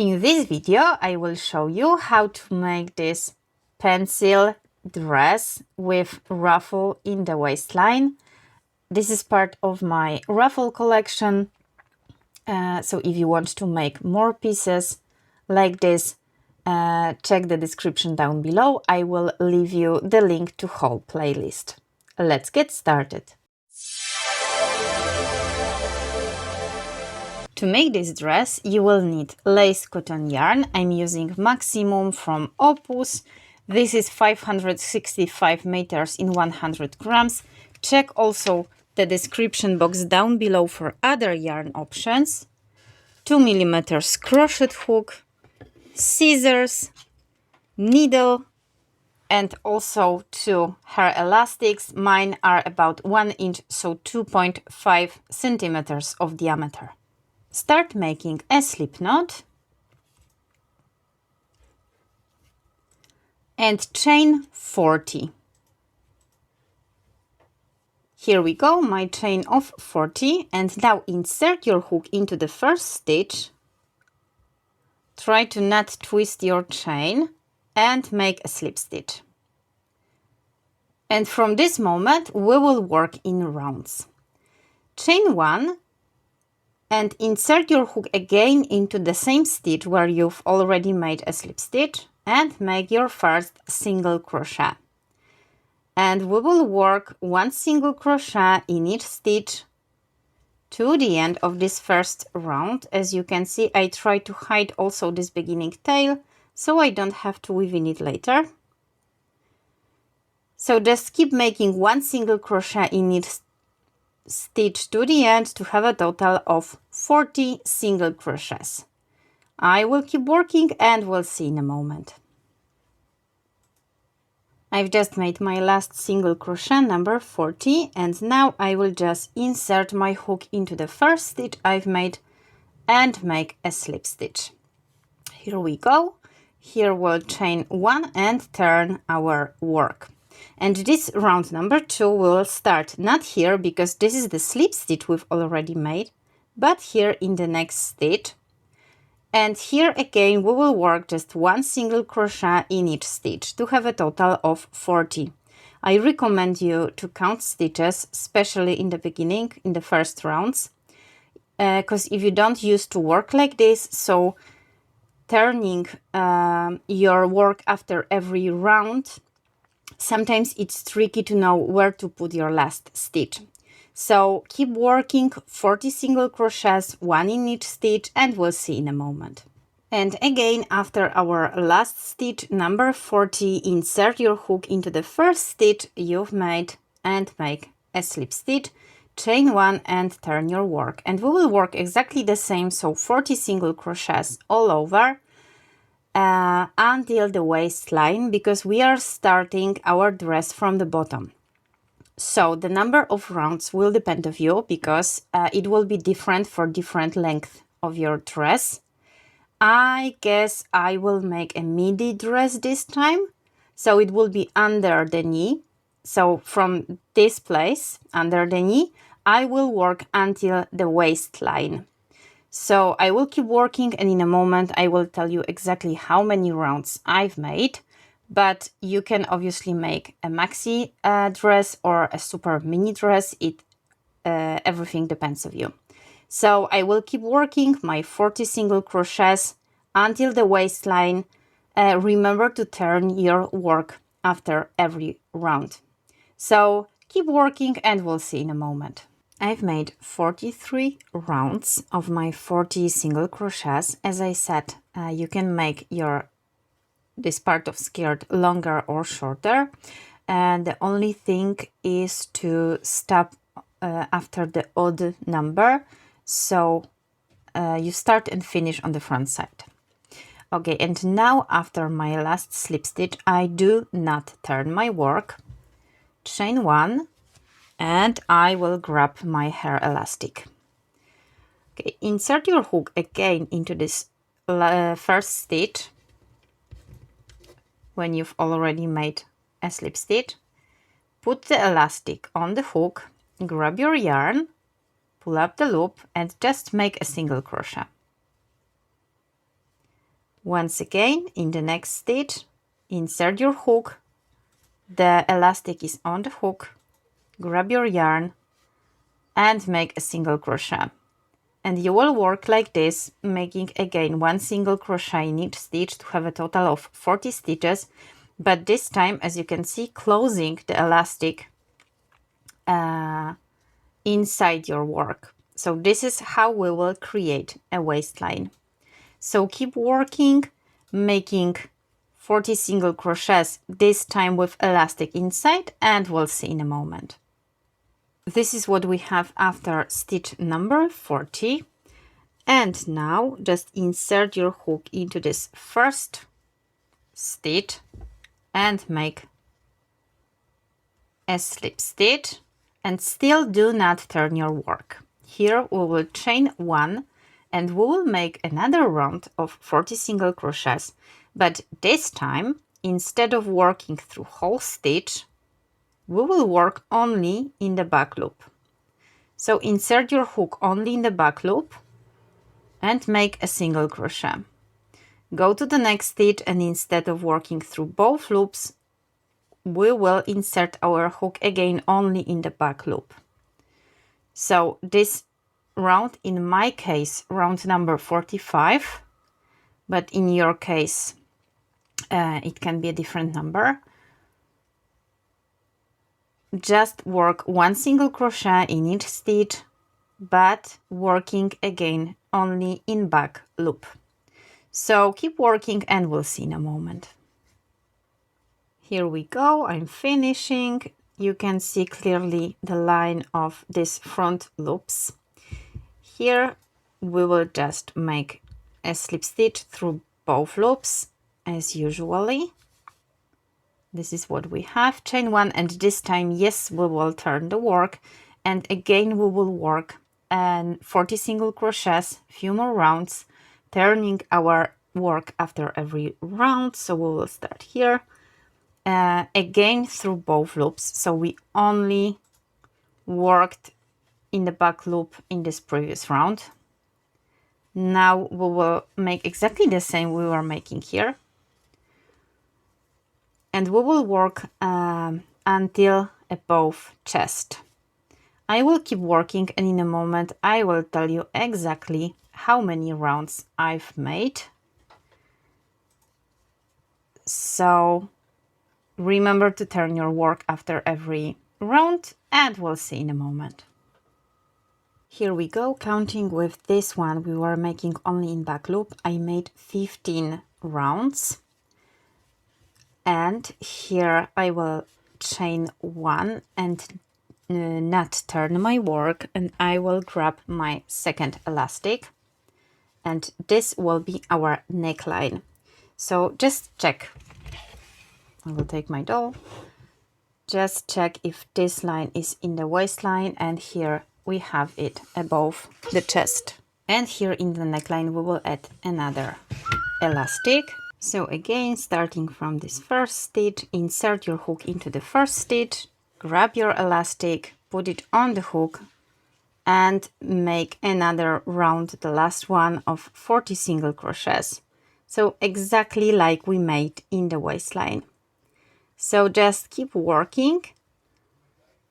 In this video, I will show you how to make this pencil dress with ruffle in the waistline. This is part of my ruffle collection. So if you want to make more pieces like this, check the description down below. I will leave you the link to whole playlist. Let's get started. To make this dress, you will need lace cotton yarn. I'm using Maximum from Opus. This is 565 meters in 100 grams. Check also the description box down below for other yarn options. 2 mm crochet hook, scissors, needle, and also 2 hair elastics. Mine are about 1 inch, so 2.5 centimeters of diameter. Start making a slip knot and chain 40. Here we go, my chain of 40, and now insert your hook into the first stitch. Try to not twist your chain and make a slip stitch. And from this moment we will work in rounds. Chain 1 and insert your hook again into the same stitch where you've already made a slip stitch and make your first single crochet. And we will work 1 single crochet in each stitch to the end of this first round. As you can see, I try to hide also this beginning tail so I don't have to weave in it later. So just keep making 1 single crochet in each stitch to the end to have a total of 40 single crochets. I will keep working and we'll see in a moment. I've just made my last single crochet, number 40, and now I will just insert my hook into the first stitch I've made and make a slip stitch. Here we go. Here we'll chain 1 and turn our work. And this round number 2 will start not here because this is the slip stitch we've already made, but here in the next stitch. And here again we will work just 1 single crochet in each stitch to have a total of 40. I recommend you to count stitches, especially in the beginning, in the first rounds, because if you don't used to work like this, so turning your work after every round, sometimes it's tricky to know where to put your last stitch. So keep working 40 single crochets, 1 in each stitch, and we'll see in a moment. And again, after our last stitch, number 40, insert your hook into the first stitch you've made and make a slip stitch, chain 1 and turn your work. And we will work exactly the same, so 40 single crochets all over until the waistline, because we are starting our dress from the bottom. So the number of rounds will depend on you, because it will be different for different length of your dress. I guess I will make a midi dress this time, so it will be under the knee. So from this place, under the knee, I will work until the waistline. So I will keep working, and in a moment I will tell you exactly how many rounds I've made. But you can obviously make a maxi dress or a super mini dress. Everything depends on you. So I will keep working my 40 single crochets until the waistline. Remember to turn your work after every round. So keep working and we'll see in a moment. I've made 43 rounds of my 40 single crochets. As I said, you can make this part of skirt longer or shorter, and the only thing is to stop after the odd number, so you start and finish on the front side. Okay, and now after my last slip stitch I do not turn my work, chain 1, and I will grab my hair elastic. Okay, insert your hook again into this first stitch when you've already made a slip stitch. Put the elastic on the hook, grab your yarn, pull up the loop and just make a single crochet. Once again, in the next stitch, insert your hook, the elastic is on the hook, grab your yarn and make a single crochet. And you will work like this, making again 1 single crochet in each stitch to have a total of 40 stitches, but this time, as you can see, closing the elastic inside your work. So this is how we will create a waistline. So keep working, making 40 single crochets, this time with elastic inside, and we'll see in a moment. This is what we have after stitch number 40. And now just insert your hook into this first stitch and make a slip stitch, and still do not turn your work. Here we will chain 1 and we will make another round of 40 single crochets, but this time, instead of working through whole stitch, we will work only in the back loop. So insert your hook only in the back loop and make a single crochet. Go to the next stitch, and instead of working through both loops, we will insert our hook again only in the back loop. So this round, in my case, round number 45, but in your case, it can be a different number. Just work 1 single crochet in each stitch, but working again only in back loop. So keep working and we'll see in a moment. Here we go, I'm finishing. You can see clearly the line of these front loops. Here we will just make a slip stitch through both loops as usually. This is what we have, chain 1, and this time, yes, we will turn the work, and again we will work 40 single crochets, few more rounds, turning our work after every round. So we will start here again through both loops. So we only worked in the back loop in this previous round. Now we will make exactly the same we were making here, and we will work until above chest. I will keep working, and in a moment I will tell you exactly how many rounds I've made. So remember to turn your work after every round, and we'll see in a moment. Here we go, counting with this one we were making only in back loop. I made 15 rounds, and here I will chain 1 and not turn my work, and I will grab my second elastic, and this will be our neckline. So just check. I will take my doll. Just check if this line is in the waistline, and here we have it above the chest. And here in the neckline we will add another elastic. So again, starting from this first stitch, insert your hook into the first stitch, grab your elastic, put it on the hook, and make another round, the last one, of 40 single crochets. So exactly like we made in the waistline. So just keep working,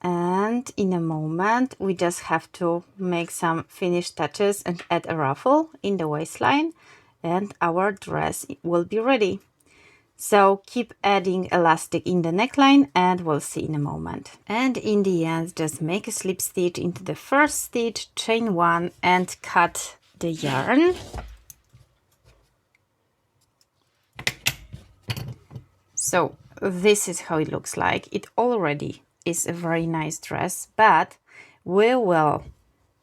and in a moment we just have to make some finish touches and add a ruffle in the waistline, and our dress will be ready. So keep adding elastic in the neckline, and we'll see in a moment. And in the end, just make a slip stitch into the first stitch, chain 1, and cut the yarn. So this is how it looks like. It already is a very nice dress, but we will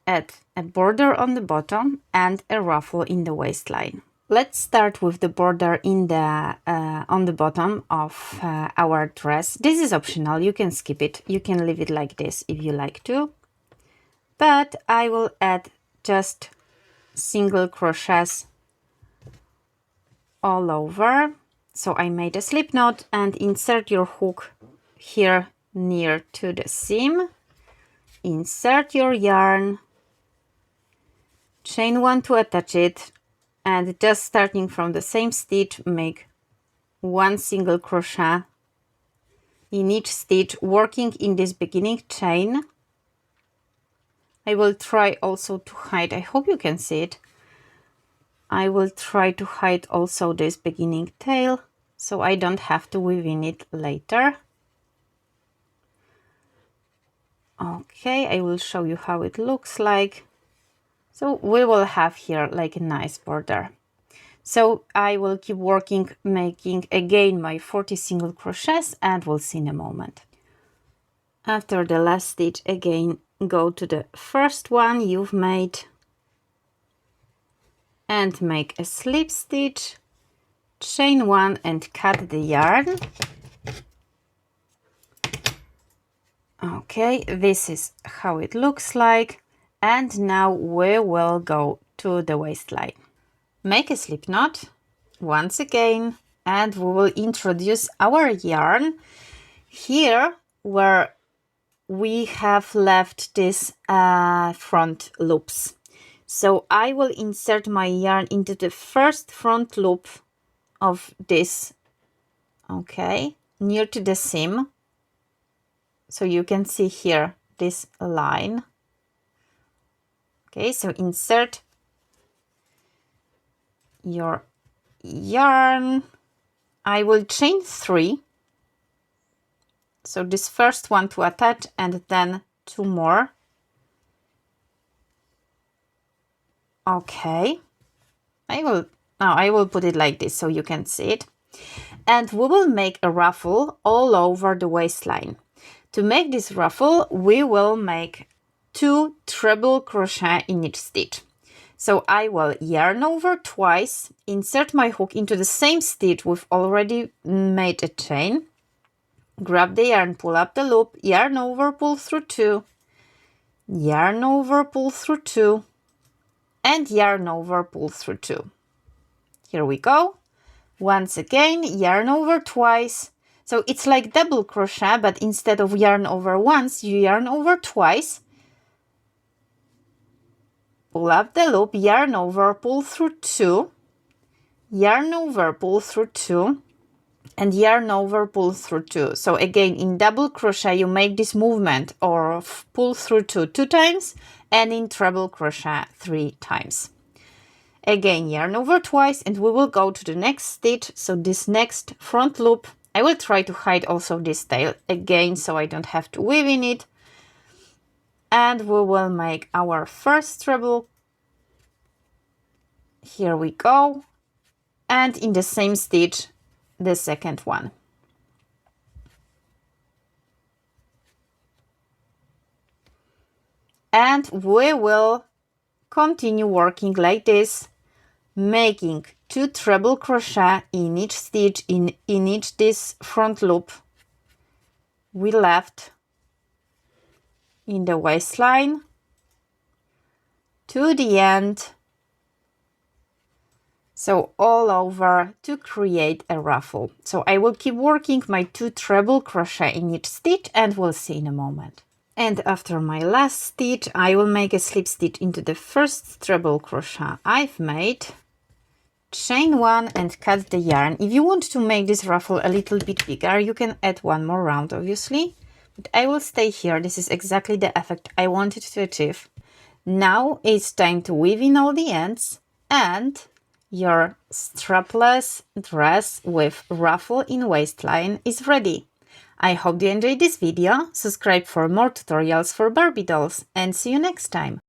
add a border on the bottom and a ruffle in the waistline. Let's start with the border in the on the bottom of our dress. This is optional, you can skip it, you can leave it like this if you like to, but I will add just single crochets all over. So I made a slip knot, and insert your hook here near to the seam, insert your yarn, chain 1 to attach it, And just starting from the same stitch, make 1 single crochet in each stitch, working in this beginning chain. I will try also to hide, I hope you can see it. I will try to hide also this beginning tail, so I don't have to weave in it later. Okay, I will show you how it looks like. So we will have here like a nice border. So I will keep working, making again my 40 single crochets, and we'll see in a moment. After the last stitch, again, go to the first one you've made and make a slip stitch, chain 1 and cut the yarn. Okay, this is how it looks like. And now we will go to the waistline. Make a slip knot once again, and we will introduce our yarn here where we have left this front loops. So I will insert my yarn into the first front loop of this, okay, near to the seam. So you can see here this line. Okay, so insert your yarn. I will chain 3. So this first one to attach and then 2 more. Okay. I will put it like this so you can see it. And we will make a ruffle all over the waistline. To make this ruffle, we will make 2 treble crochet in each stitch. So I will yarn over twice, insert my hook into the same stitch we've already made a chain, grab the yarn, pull up the loop, yarn over, pull through 2, yarn over, pull through 2, and yarn over, pull through 2. Here we go. Once again, yarn over twice. So it's like double crochet, but instead of yarn over once, you yarn over twice. Pull up the loop, yarn over, pull through 2, yarn over, pull through 2, and yarn over, pull through 2. So again, in double crochet, you make this movement or pull through 2 times, and in treble crochet 3 times. Again, yarn over twice, and we will go to the next stitch. So this next front loop, I will try to hide also this tail again, so I don't have to weave in it. And we will make our first treble. Here we go. And in the same stitch, the second one. And we will continue working like this, making 2 treble crochet in each stitch, in each this front loop we left in the waistline to the end, so all over, to create a ruffle. So I will keep working my 2 treble crochet in each stitch, and we'll see in a moment. And after my last stitch, I will make a slip stitch into the first treble crochet I've made, chain 1 and cut the yarn. If you want to make this ruffle a little bit bigger, you can add 1 more round, obviously, but I will stay here. This is exactly the effect I wanted to achieve. Now it's time to weave in all the ends, and your strapless dress with ruffle in waistline is ready. I hope you enjoyed this video. Subscribe for more tutorials for Barbie dolls, and see you next time.